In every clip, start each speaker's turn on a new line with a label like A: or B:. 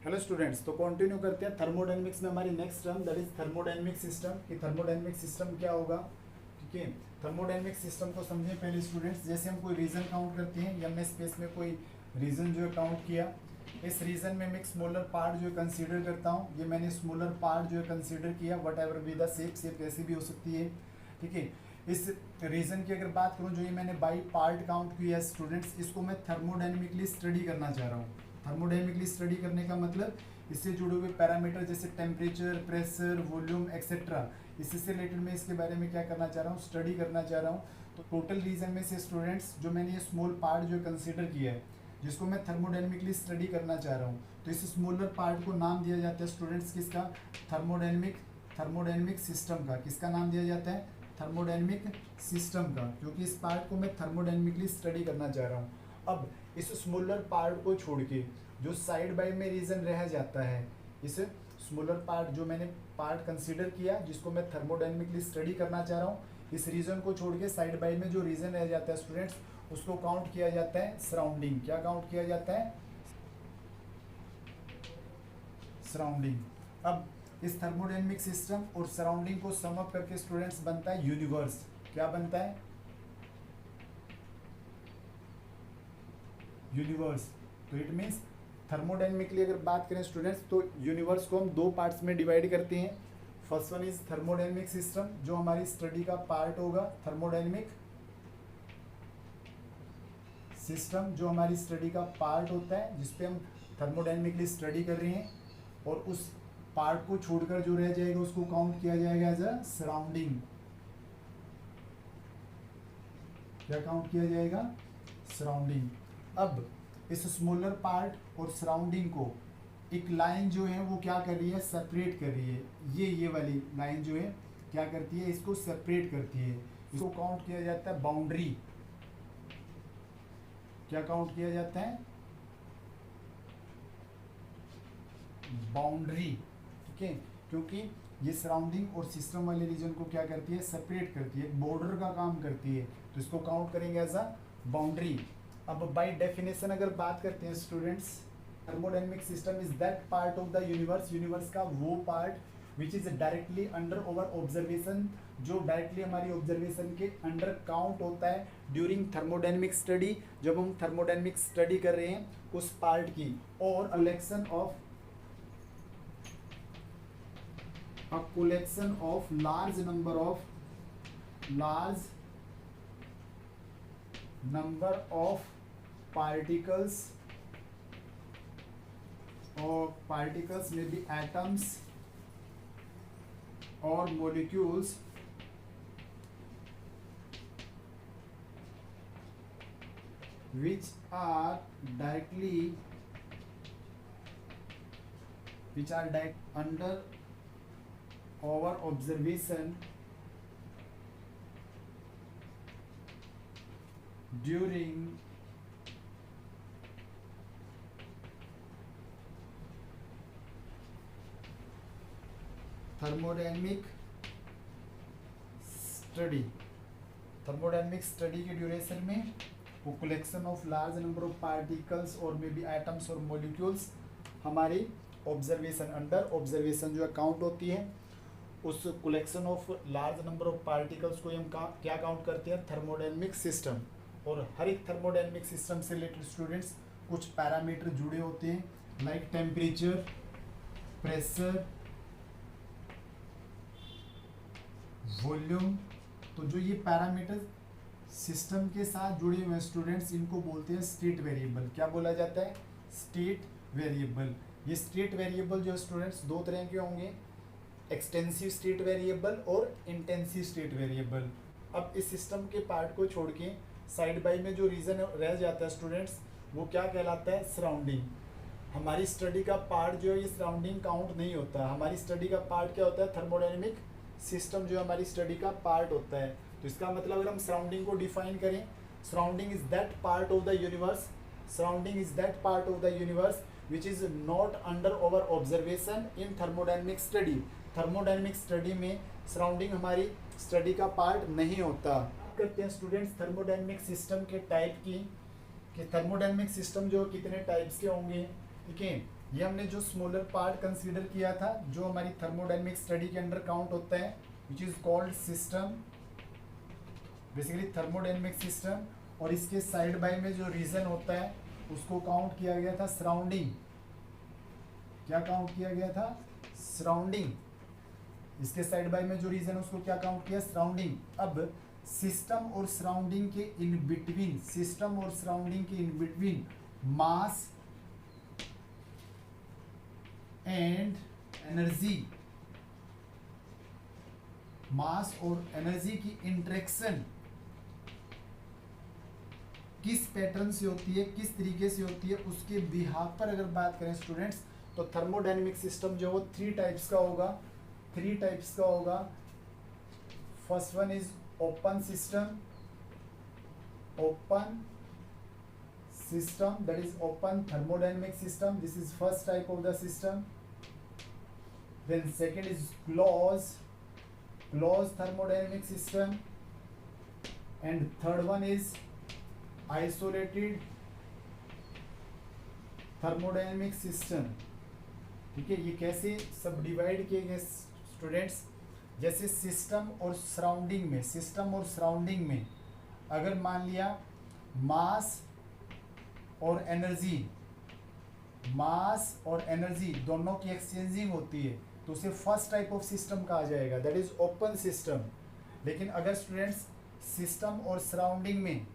A: Hello students, तो continue करते हैं थर्मोडायनेमिक्स में हमारी next term that is thermodynamic system. कि थर्मोडायनेमिक सिस्टम क्या होगा। ठीक है, थर्मोडायनेमिक सिस्टम को समझें पहले स्टूडेंट्स। जैसे हम कोई रीजन काउंट करते हैं या मैं स्पेस में कोई रीजन जो है काउंट किया, इस रीजन में मैं एक स्मॉलर पार्ट जो है कंसीडर करता हूँ। ये मैंने स्मॉलर पार्ट जो है कंसीडर किया, what ever be the shape कैसी भी हो सकती है। ठीक है, इस रीजन की अगर बात करूँ, जो ये मैंने बाई पार्ट काउंट किया स्टूडेंट्स, इसको मैं थर्मोडायनेमिकली स्टडी करना चाह रहा हूँ। थर्मोडायनेमिकली स्टडी करने का मतलब इससे जुड़े हुए पैरामीटर जैसे टेम्परेचर, प्रेशर, वॉल्यूम एक्सेट्रा, इससे रिलेटेड मैं इसके बारे में क्या करना चाह रहा हूँ, स्टडी करना चाह रहा हूँ। तो टोटल रीजन में से स्टूडेंट्स जो मैंने ये स्मॉल पार्ट जो कंसीडर किया है, जिसको मैं थर्मोडायनेमिकली स्टडी करना चाह रहा हूँ, तो इस स्मॉलर पार्ट को नाम दिया जाता है स्टूडेंट्स किसका, थर्मोडायनेमिक सिस्टम का। किसका नाम दिया जाता है, थर्मोडायनेमिक सिस्टम का, क्योंकि इस पार्ट को मैं थर्मोडायनेमिकली स्टडी करना चाह रहा हूँ। अब इस स्मॉलर पार्ट को छोड़ के जो साइड बाय में रीजन रह जाता है, इस स्मॉलर पार्ट जो मैंने पार्ट कंसीडर किया जिसको मैं थर्मोडायनेमिकली स्टडी करना चाह रहा हूँ, इस रीजन को छोड़ के साइड बाय में जो रीजन रह जाता है स्टूडेंट्स, उसको काउंट किया जाता है सराउंडिंग। क्या काउंट किया जाता है, सराउंडिंग। अब इस थर्मोडायनेमिक सिस्टम और सराउंडिंग को सम अप करके स्टूडेंट्स बनता है यूनिवर्स। क्या बनता है, यूनिवर्स। तो इट मीन्स थर्मोडायनेमिकली अगर बात करें स्टूडेंट्स, तो यूनिवर्स को हम दो पार्ट्स में डिवाइड करते हैं। First one is thermodynamic system, जो हमारी स्टडी का पार्ट होगा। थर्मोडायनेमिक सिस्टम जो हमारी स्टडी का पार्ट होता है, जिसपे हम थर्मोडायनेमिकली स्टडी कर रहे हैं, और उस पार्ट को छोड़कर जो रह जाएगा उसको काउंट किया जाएगा एज अ सराउंडिंग। क्या काउंट किया जाएगा, सराउंडिंग। अब इस स्मॉलर पार्ट और सराउंडिंग को एक लाइन जो है वो क्या कर रही है, सेपरेट कर रही है। ये वाली लाइन जो है क्या करती है, इसको सेपरेट करती है। इसको काउंट किया जाता है बाउंड्री। क्या काउंट किया जाता है, बाउंड्री। ठीक है, क्योंकि ये सराउंडिंग और सिस्टम वाले रीजन को क्या करती है, सेपरेट करती है, बॉर्डर का काम करती है, तो इसको काउंट करेंगे एज अ बाउंड्री। अब बाय डेफिनेशन अगर बात करते हैं students, thermodynamic system is that part of the universe, universe का वो part which is directly under over observation, जो डायरेक्टली हमारी ऑब्जर्वेशन के अंडर काउंट होता है ड्यूरिंग थर्मोडायनेमिक स्टडी। जब हम थर्मोडायनेमिक स्टडी कर रहे हैं उस पार्ट की, और collection of large number of particles, or particles may be atoms or molecules which are under our observation during thermodynamic study के ड्यूरेशन में वो collection of large number of particles और मे बी एटम्स और molecules हमारी observation, under observation जो count होती है, उस collection of large number of particles को हम क्या काउंट करते हैं, थर्मोडायनेमिक सिस्टम। और हर एक थर्मोडायनेमिक सिस्टम से रिलेटेड स्टूडेंट्स कुछ पैरामीटर जुड़े होते हैं, लाइक टेम्परेचर, प्रेशर, वॉल्यूम। तो जो ये पैरामीटर सिस्टम के साथ जुड़े हुए स्टूडेंट्स, इनको बोलते हैं स्टेट वेरिएबल। क्या बोला जाता है, स्टेट वेरिएबल। ये स्टेट वेरिएबल जो स्टूडेंट्स दो तरह के होंगे, एक्सटेंसिव स्टेट वेरिएबल और इंटेंसिव स्टेट वेरिएबल। अब इस सिस्टम के पार्ट को छोड़ के साइड बाय में जो रीजन रह जाता है स्टूडेंट्स, वो क्या कहलाता है, सराउंडिंग। हमारी स्टडी का पार्ट जो है ये सराउंडिंग काउंट नहीं होता। हमारी स्टडी का पार्ट क्या होता है, थर्मोडायनेमिक सिस्टम जो हमारी स्टडी का पार्ट होता है। तो इसका मतलब अगर हम सराउंडिंग को डिफाइन करें, surrounding is that part of the universe, surrounding is that part of the universe which is not under over observation in thermodynamic study. Thermodynamic study में सराउंडिंग हमारी स्टडी का पार्ट नहीं होता। करते हैं स्टूडेंट्स थर्मोडायनेमिक सिस्टम के type की, कि थर्मोडायनेमिक सिस्टम जो कितने टाइप्स के होंगे। ठीक है, ये हमने जो स्मॉलर पार्ट कंसीडर किया था, जो हमारी थर्मोडायनेमिक स्टडी के अंडर काउंट होता है, which is called system, basically thermodynamic system. और इसके साइड बाय में जो रीजन होता है उसको काउंट किया गया था सराउंडिंग। क्या काउंट किया गया था? सराउंडिंग। इसके साइड बाय में जो रीजन उसको क्या काउंट किया? सराउंडिंग। अब सिस्टम और सराउंडिंग के इन बिटवीन, सिस्टम और सराउंडिंग के in between mass and energy, mass और एनर्जी की इंटरेक्शन किस पैटर्न से होती है, किस तरीके से होती है, उसके बिहाफ पर अगर बात करें स्टूडेंट्स, तो थर्मोडायनेमिक सिस्टम जो वो 3 टाइप्स का होगा, 3 टाइप्स का होगा। First one is open system, open system, that is open thermodynamic system. This is first type of the system. Then second is closed thermodynamic system, and third one is isolated thermodynamic system. ठीक है, ये कैसे सब divide किए गए students? जैसे system और surrounding में, सिस्टम और सराउंडिंग में अगर मान लिया मास और एनर्जी, मास और एनर्जी दोनों की एक्सचेंजिंग होती है, तो उसे फर्स्ट टाइप ऑफ सिस्टम कहा जाएगा, दैट इज ओपन सिस्टम। लेकिन अगर स्टूडेंट्स सिस्टम और सराउंडिंग में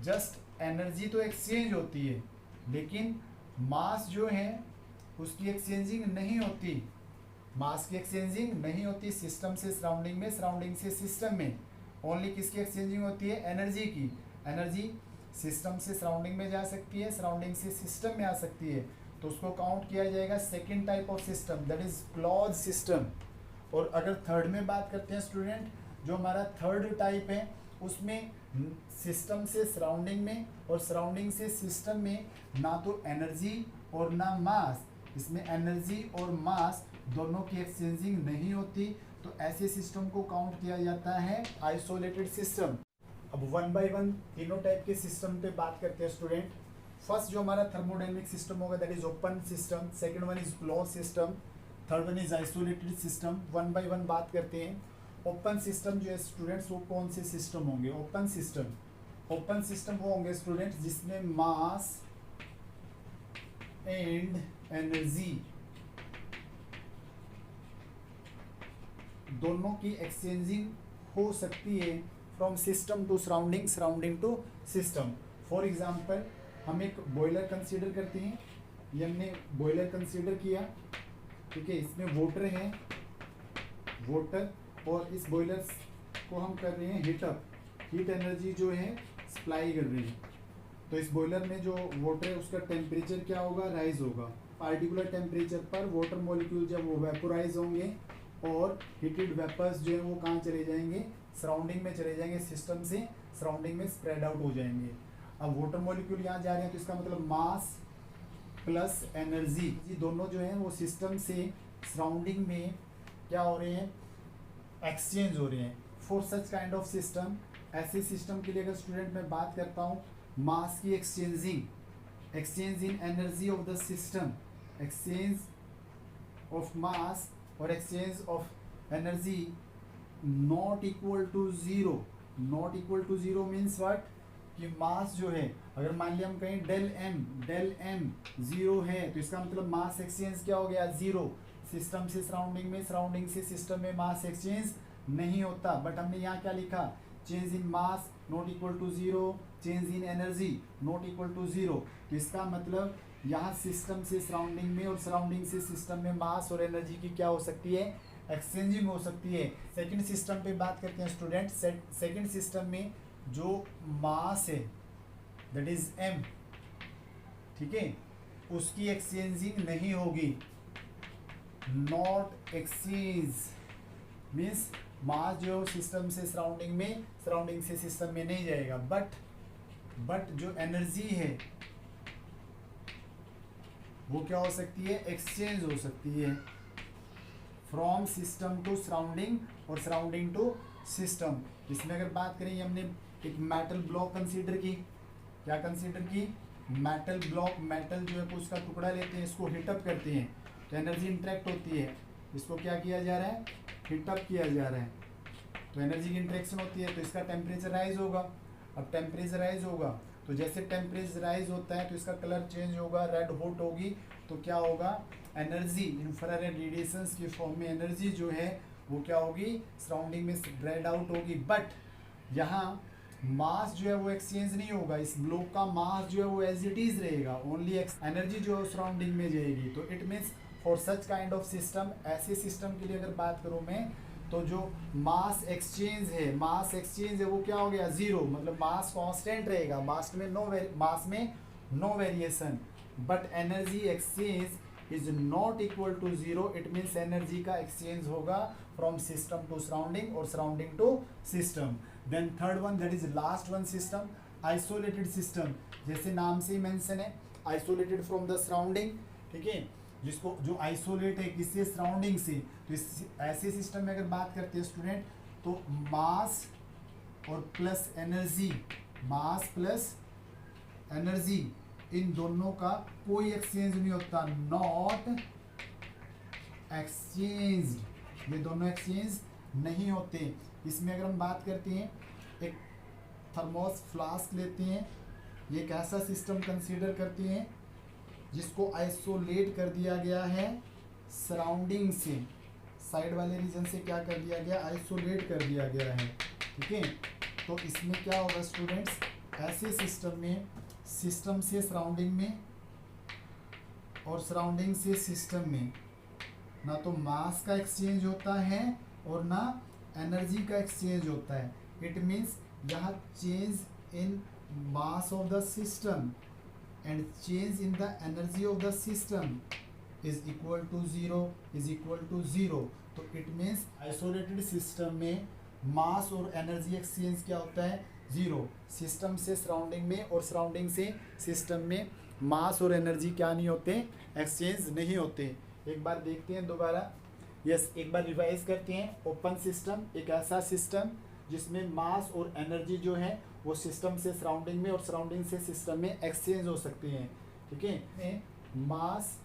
A: जस्ट एनर्जी तो एक्सचेंज होती है, लेकिन मास जो है उसकी एक्सचेंजिंग नहीं होती, मास की एक्सचेंजिंग नहीं होती सिस्टम से सराउंडिंग में, सराउंडिंग से सिस्टम में। ओनली किसकी एक्सचेंजिंग होती है? एनर्जी की। एनर्जी सिस्टम से सराउंडिंग में जा सकती है, सराउंडिंग से सिस्टम में आ सकती है, तो उसको काउंट किया जाएगा second type of system, that is close system. और अगर थर्ड में बात करते हैं स्टूडेंट, जो हमारा थर्ड टाइप है उसमें सिस्टम से सराउंडिंग में और सराउंडिंग से सिस्टम में ना तो एनर्जी और ना मास, इसमें एनर्जी और मास दोनों की एक्सचेंजिंग नहीं होती, तो ऐसे सिस्टम को काउंट किया जाता है आइसोलेटेड सिस्टम। अब वन बाय वन तीनों टाइप के सिस्टम पे बात करते हैं स्टूडेंट। फर्स्ट जो हमारा थर्मोडायनेमिक सिस्टम होगा that is open system, second one is close system, third one is isolated system. One by one बात करते हैं। ओपन सिस्टम जो है स्टूडेंट्स वो कौन से सिस्टम होंगे? ओपन सिस्टम, ओपन सिस्टम वो होंगे स्टूडेंट्स जिसमें मास एंड एनर्जी दोनों की एक्सचेंजिंग हो सकती है from system to surrounding, surrounding to system. For example हम एक बॉयलर कंसीडर करते हैं, ये हमने बॉयलर कंसीडर किया, ठीक है, इसमें वाटर है, वाटर, और इस बॉयलर को हम कर रहे हैं हीटअप, हीट एनर्जी जो है सप्लाई कर रही है। तो इस बॉयलर में जो वाटर है उसका टेम्परेचर क्या होगा? राइज होगा। पार्टिकुलर टेम्परेचर पर वाटर मॉलिक्यूल जब वो वेपोराइज होंगे और हीटेड वेपर्स जो है वो कहाँ चले जाएंगे? सराउंडिंग में चले जाएंगे, सिस्टम से सराउंडिंग में स्प्रेड आउट हो जाएंगे। अब वाटर मॉलिक्यूल यहाँ जा रहे हैं तो इसका मतलब मास प्लस एनर्जी, ये दोनों जो हैं वो सिस्टम से सराउंडिंग में क्या हो रहे हैं? एक्सचेंज हो रहे हैं। For such kind of system, ऐसे सिस्टम के लिए अगर स्टूडेंट मैं बात करता हूँ, मास की exchanging, exchange in energy of the system, exchange of mass और exchange of energy not equal to zero. Not equal to zero means what? कि मास जो है, अगर मान लिया हम कहीं डेल एम जीरो है, तो इसका मतलब मास एक्सचेंज क्या हो गया? जीरो। सिस्टम से सराउंडिंग में, सराउंडिंग से सिस्टम में मास एक्सचेंज नहीं होता। बट हमने यहाँ क्या लिखा? Change in mass not equal to zero, change in energy not equal to zero. तो इसका मतलब यहाँ सिस्टम से सराउंडिंग में और सराउंडिंग से सिस्टम में मास और एनर्जी की क्या हो सकती है? एक्सचेंजिंग हो सकती है। सेकंड सिस्टम पे बात करते हैं स्टूडेंट। सेकंड सिस्टम में जो मास है दैट इज m, ठीक है, उसकी एक्सचेंजिंग नहीं होगी। नॉट एक्सचेंज मीन्स मास जो सिस्टम से सराउंडिंग में, सराउंडिंग से सिस्टम में नहीं जाएगा। बट जो एनर्जी है वो क्या हो सकती है? एक्सचेंज हो सकती है फ्रॉम सिस्टम टू सराउंडिंग और सराउंडिंग टू सिस्टम। इसमें अगर बात करें, हमने एक मेटल ब्लॉक कंसीडर की, क्या कंसीडर की? मेटल ब्लॉक, मेटल जो है उसका टुकड़ा लेते हैं, इसको हीटअप करते हैं तो एनर्जी इंटरेक्ट होती है, इसको क्या किया जा रहा है, हीटअप किया जा रहा है, तो एनर्जी की इंटरेक्शन होती है, तो इसका टेम्परेचर राइज होगा। अब टेम्परेचर राइज होगा तो जैसे टेम्परेचर राइज होता है तो इसका कलर चेंज होगा, रेड हॉट होगी, तो क्या होगा, एनर्जी इंफ्रारेड रेडिएशंस की फॉर्म में एनर्जी जो है वो क्या होगी, सराउंडिंग में स्प्रेड आउट होगी। बट यहाँ मास जो है वो एक्सचेंज नहीं होगा, इस ब्लॉक का मास जो है वो एज इट इज रहेगा, ओनली एनर्जी जो है सराउंडिंग में जाएगी। तो it means for such kind of system, ऐसे सिस्टम के लिए अगर बात करूँ मैं, तो जो मास एक्सचेंज है, मास एक्सचेंज है वो क्या हो गया, जीरो, मतलब मास कांस्टेंट रहेगा, मास में no variation, but energy exchange is not equal to zero. It means energy का एक्सचेंज होगा फ्रॉम सिस्टम टू सराउंडिंग और surrounding to system. Then third one, that is last one system, isolated system. जैसे नाम से ही mention है, isolated from the surrounding, ठीक है, जिसको जो आइसोलेट है किससे, सराउंडिंग से। तो इस ऐसे सिस्टम में अगर बात करते हैं स्टूडेंट, तो मास और plus energy, mass plus energy, इन दोनों का कोई एक्सचेंज नहीं होता, नॉट एक्सचेंज, ये दोनों एक्सचेंज नहीं होते। इसमें अगर हम बात करते हैं, एक थर्मोस फ्लास्क लेते हैं, ये एक ऐसा सिस्टम कंसीडर करते हैं जिसको आइसोलेट कर दिया गया है सराउंडिंग से, साइड वाले रीजन से क्या कर दिया गया, आइसोलेट कर दिया गया है, ठीक है। तो इसमें क्या होगा स्टूडेंट्स, ऐसे सिस्टम में, सिस्टम से सराउंडिंग में और सराउंडिंग से सिस्टम में ना तो मास का एक्सचेंज होता है और ना एनर्जी का एक्सचेंज होता है। इट मीन्स यहाँ change in mass of the system and change in the energy of the system is equal to zero, तो it means isolated system में मास और एनर्जी एक्सचेंज क्या होता है, जीरो। सिस्टम से सराउंडिंग में और सराउंडिंग से सिस्टम में मास और एनर्जी क्या नहीं होते, एक्सचेंज नहीं होते। एक बार देखते हैं दोबारा, यस, एक बार रिवाइज करते हैं। ओपन सिस्टम एक ऐसा सिस्टम जिसमें मास और एनर्जी जो है वो सिस्टम से सराउंडिंग में और सराउंडिंग से सिस्टम में एक्सचेंज हो सकती हैं, ठीक है। मास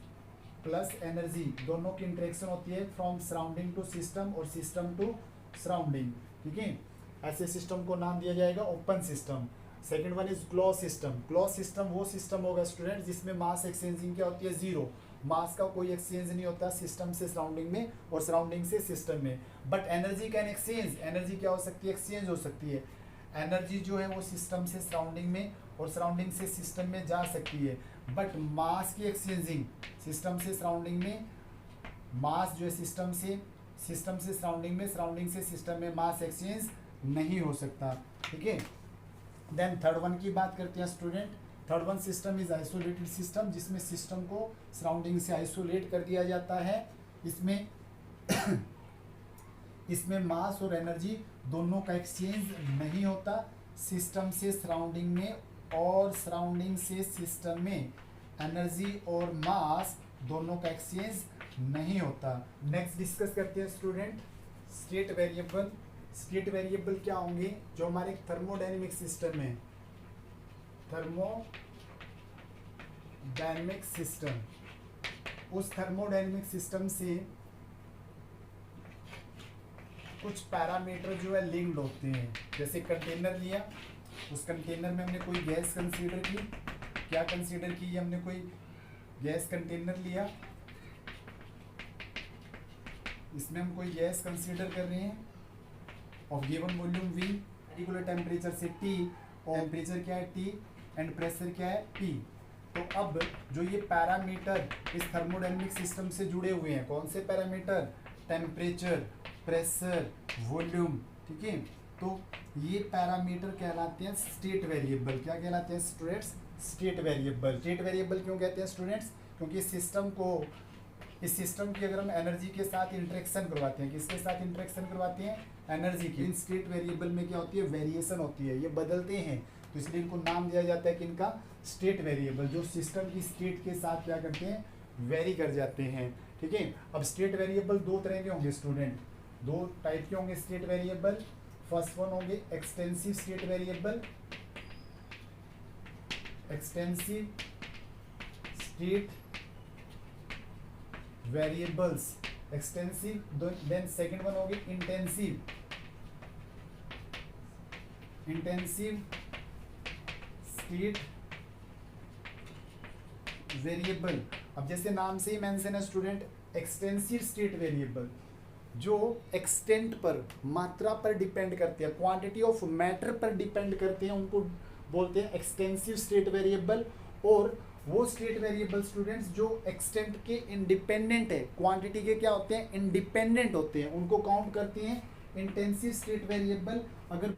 A: प्लस एनर्जी दोनों की इंटरेक्शन होती है फ्रॉम सराउंडिंग टू सिस्टम और सिस्टम टू सराउंडिंग, ठीक है। ऐसे सिस्टम को नाम दिया जाएगा open system. Second one is close system. Close system वो सिस्टम होगा स्टूडेंट जिसमें मास एक्सचेंजिंग क्या होती है, जीरो, मास का कोई एक्सचेंज नहीं होता सिस्टम से सराउंडिंग में और सराउंडिंग से सिस्टम में। But energy can exchange, energy क्या हो सकती है, एक्सचेंज हो सकती है। एनर्जी जो है वो सिस्टम से सराउंडिंग में और सराउंडिंग से सिस्टम में जा सकती है। बट मास की एक्सचेंजिंग सिस्टम से सराउंडिंग में, मास जो है सिस्टम से सराउंडिंग में, सराउंडिंग से सिस्टम में मास एक्सचेंज नहीं हो सकता, ठीक है। देन थर्ड वन की बात करते हैं student. Third one system is isolated system, जिसमें सिस्टम को सराउंडिंग से आइसोलेट कर दिया जाता है। इसमें इसमें मास और एनर्जी दोनों का एक्सचेंज नहीं होता, सिस्टम से सराउंडिंग में और सराउंडिंग से सिस्टम में एनर्जी और मास दोनों का एक्सचेंज नहीं होता। नेक्स्ट डिस्कस करते हैं student state variable. State variable क्या होंगे, जो हमारे थर्मोडायनेमिक सिस्टम है, थर्मोडायनेमिक सिस्टम, उस थर्मोडायनेमिक सिस्टम से कुछ पैरामीटर जो है लिंक्ड होते हैं। जैसे कंटेनर लिया, उस कंटेनर में हमने कोई गैस कंसीडर की, क्या कंसीडर की, हमने कोई गैस कंटेनर लिया, इसमें हम कोई गैस कंसीडर कर रहे हैं of given volume V, particular temperature से T, और टेम्परेचर क्या है T एंड प्रेशर क्या है P। तो अब जो ये पैरामीटर इस थर्मोडायनेमिक सिस्टम से जुड़े हुए हैं, कौन से पैरामीटर, टेम्परेचर, प्रेशर, वॉल्यूम, ठीक है। तो ये पैरामीटर कहलाते हैं स्टेट वेरिएबल। क्या कहलाते हैं students, state variable. State variable क्यों कहते हैं स्टूडेंट्स, क्योंकि सिस्टम को, इस सिस्टम की अगर हम एनर्जी के साथ इंटरेक्शन करवाते हैं, किसके साथ इंटरेक्शन करवाते हैं, एनर्जी की। इन स्टेट वेरिएबल में क्या होती है, वेरिएशन होती है, ये बदलते हैं, तो इसलिए इनको नाम दिया जाता है कि इनका स्टेट वेरिएबल, जो सिस्टम की स्टेट के साथ क्या करते हैं, वेरी कर जाते हैं, ठीक है। अब स्टेट वेरिएबल दो तरह के होंगे स्टूडेंट, दो टाइप के होंगे स्टेट वेरिएबल। फर्स्ट वन होंगे extensive state variable, extensive state variables, extensive. Then second one होगी इंटेंसिव स्टेट वेरिएबल। अब जैसे नाम से ही मेंशन है स्टूडेंट, एक्सटेंसिव स्टेट वेरिएबल जो एक्सटेंट पर, मात्रा पर डिपेंड करते हैं, क्वांटिटी ऑफ मैटर पर डिपेंड करते हैं, उनको बोलते हैं एक्सटेंसिव स्टेट वेरिएबल। और वो स्टेट वेरिएबल स्टूडेंट्स जो एक्सटेंट के इंडिपेंडेंट है, क्वांटिटी के क्या होते हैं, इंडिपेंडेंट होते हैं, उनको काउंट करते हैं इंटेंसिव स्टेट वेरिएबल। अगर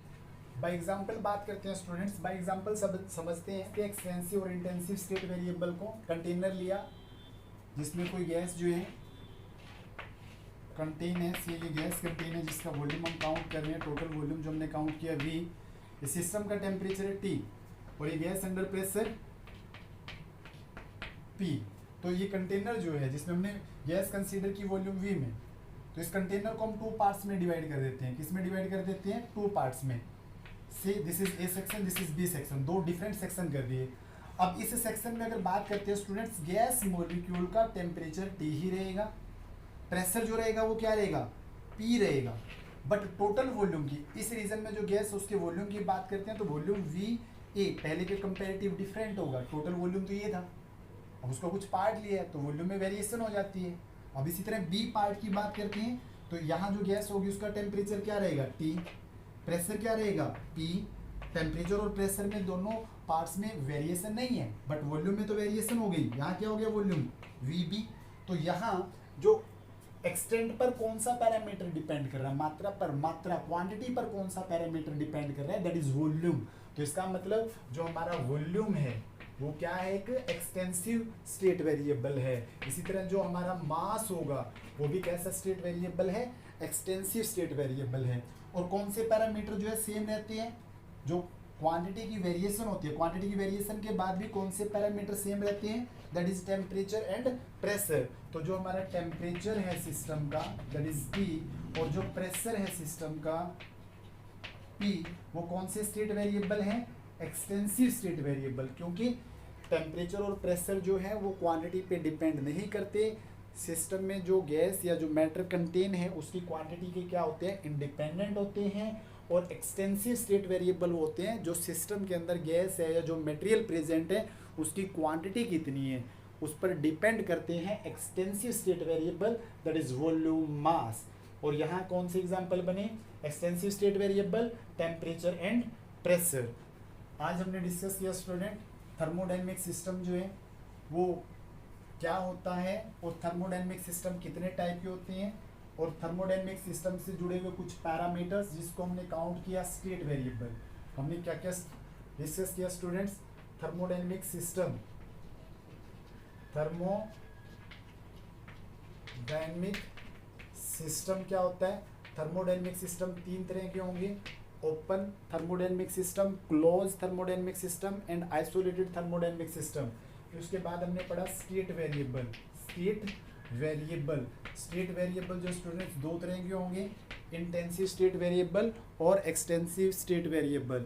A: बाय एग्जांपल बात करते हैं स्टूडेंट्स, बाय एग्जांपल समझते हैं कि एक्सटेंसिव और इंटेंसिव स्टेट वेरिएबल को, कंटेनर लिया जिसमें कोई गैस जो है कंटेन है, ये गैस कंटेन है जिसका वॉल्यूम हम काउंट कर रहे हैं, टोटल वॉल्यूम जो हमने काउंट किया V, इस सिस्टम का टेम्परेचर है T और ये गैस अंडर प्रेशर P। तो ये कंटेनर जो है जिसमें हमने गैस कंसीडर की वॉल्यूम V में, तो इस कंटेनर को हम 2 पार्ट्स में डिवाइड कर देते हैं। किस में डिवाइड कर देते हैं, 2 पार्ट्स में। से this is A section, this is B section, 2 different section कर दिए। अब इस सेक्शन में अगर बात करते हैं स्टूडेंट्स, गैस मॉलिक्यूल का टेम्परेचर T ही रहेगा, प्रेशर जो रहेगा वो क्या रहेगा, P रहेगा। बट टोटल वॉल्यूम की, इस रीजन में जो गैस उसके वॉल्यूम की बात करते हैं तो वॉल्यूम VA पहले के कंपैरेटिव डिफरेंट होगा। टोटल वॉल्यूम तो ये था, अब उसको कुछ पार्ट लिया है तो वॉल्यूम में वेरिएशन हो जाती है। अब इसी तरह B पार्ट की बात करते हैं तो यहाँ जो गैस होगी उसका टेम्परेचर क्या रहेगा, T, प्रेशर क्या रहेगा, P। टेम्परेचर और प्रेशर में दोनों पार्ट्स में वेरिएशन नहीं है, बट वॉल्यूम में तो वेरिएशन हो गई। यहाँ क्या हो गया, वॉल्यूम VB। तो यहाँ जो एक्सटेंट पर कौन सा पैरामीटर डिपेंड कर रहा है, मात्रा पर, मात्रा क्वांटिटी पर कौन सा पैरामीटर डिपेंड कर रहा है, दैट इज वॉल्यूम। तो इसका मतलब जो हमारा वॉल्यूम है वो क्या है, एक एक्सटेंसिव स्टेट वेरिएबल है। इसी तरह जो हमारा मास होगा वो भी कैसा स्टेट वेरिएबल है, एक्सटेंसिव स्टेट वेरिएबल है। और कौन से पैरामीटर जो है सेम रहते हैं, जो क्वांटिटी की वेरिएशन होती है, क्वांटिटी की वेरिएशन के बाद भी कौन से पैरामीटर सेम रहते हैं, that is temperature and pressure. तो जो हमारा टेम्परेचर है सिस्टम का दैट इज T, और जो प्रेशर है सिस्टम का P, वो कौन से स्टेट वेरिएबल हैं, एक्सटेंसिव स्टेट वेरिएबल। क्योंकि टेम्परेचर और प्रेशर जो है वो क्वांटिटी पे डिपेंड नहीं करते, सिस्टम में जो गैस या जो मैटर कंटेन है उसकी क्वांटिटी के क्या होते हैं, इंडिपेंडेंट होते हैं। और एक्सटेंसिव स्टेट वेरिएबल होते हैं जो सिस्टम के अंदर गैस है या जो मटेरियल प्रेजेंट है उसकी क्वांटिटी कितनी है उस पर डिपेंड करते हैं extensive state variable, that is volume, mass. और यहाँ कौन से एग्जांपल बने, extensive state variable, temperature and pressure. आज हमने डिस्कस किया स्टूडेंट थर्मोडायनेमिक सिस्टम जो है वो क्या होता है और थर्मोडायनेमिक सिस्टम कितने टाइप के होते हैं, और थर्मोडायनेमिक सिस्टम से जुड़े हुए कुछ पैरामीटर्स जिसको हमने काउंट किया स्टेट वेरिएबल। हमने क्या क्या डिस्कस किया students, thermodynamic system, thermodynamic system क्या होता है, थर्मोडायनेमिक सिस्टम 3 तरह के होंगे, open thermodynamic system, close thermodynamic system and isolated thermodynamic system. फिर उसके बाद हमने पढ़ा स्टेट वेरिएबल। स्टेट वेरिएबल जो स्टूडेंट्स 2 तरह के होंगे, इंटेंसिव स्टेट वेरिएबल और एक्सटेंसिव स्टेट वेरिएबल।